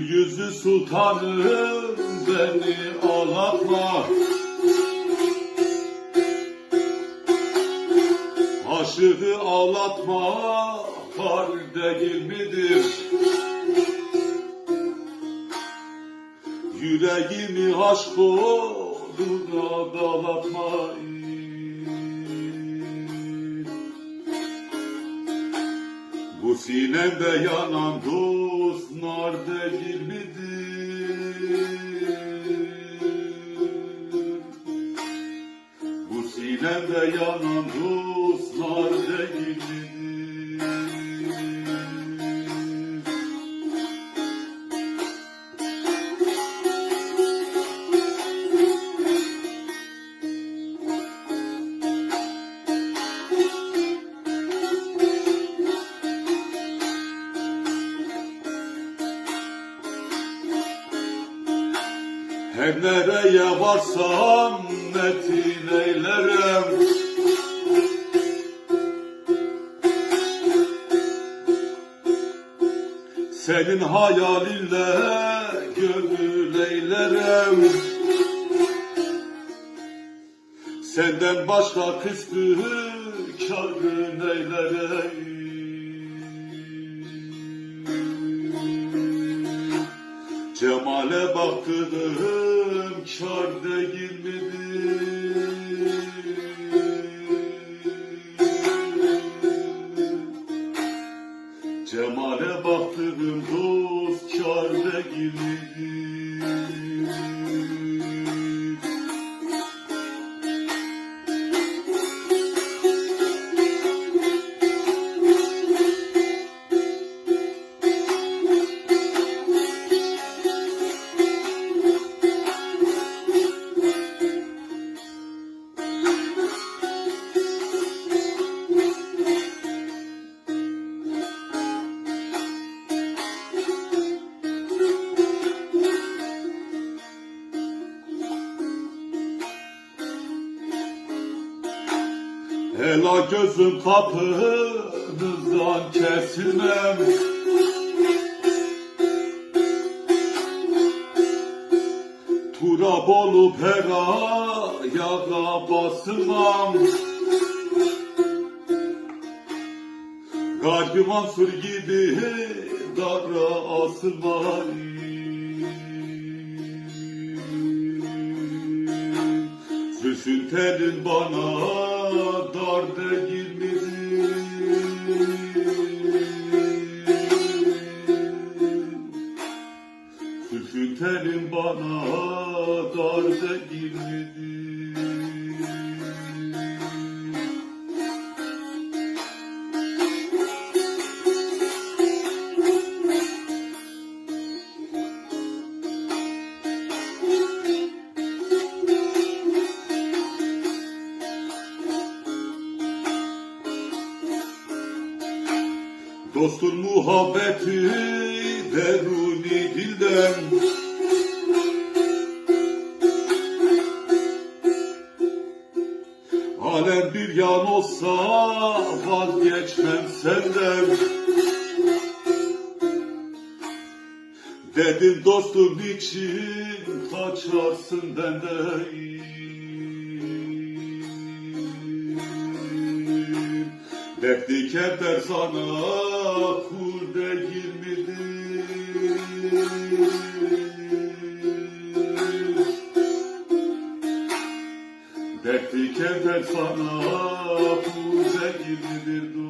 yüzlü sultanım beni ağlatma. Aşığı ağlatma har değil midir? Yüreğimi aşk uğruna dağlatma. Bu sinemde yanan dost nar değil midir? Bu sinemde yanan dost nar değil midir? Her nereye varsam metin eylerim. Senin hayalinle gönül eylerim. Senden başka kısmı kârın eylerim. Cemale baktığım kâr değil midir? Cemale baktığım dost kâr değil midir? Ela gözüm kapınızdan kesilmem. Turab olup her ayağa basılmam. Kalbi Mansur gibi dara asılmam. Zülfün telin bana dar değil midir? Zülfün telin bana dar değil midir? Dostun muhabbeti deruni dilden. Alem bir yan olsa vazgeçmem senden. Dedim dostum için kaçarsın benden. Dertli keder sana kul değil midir? Dertli keder sana kul değil midir?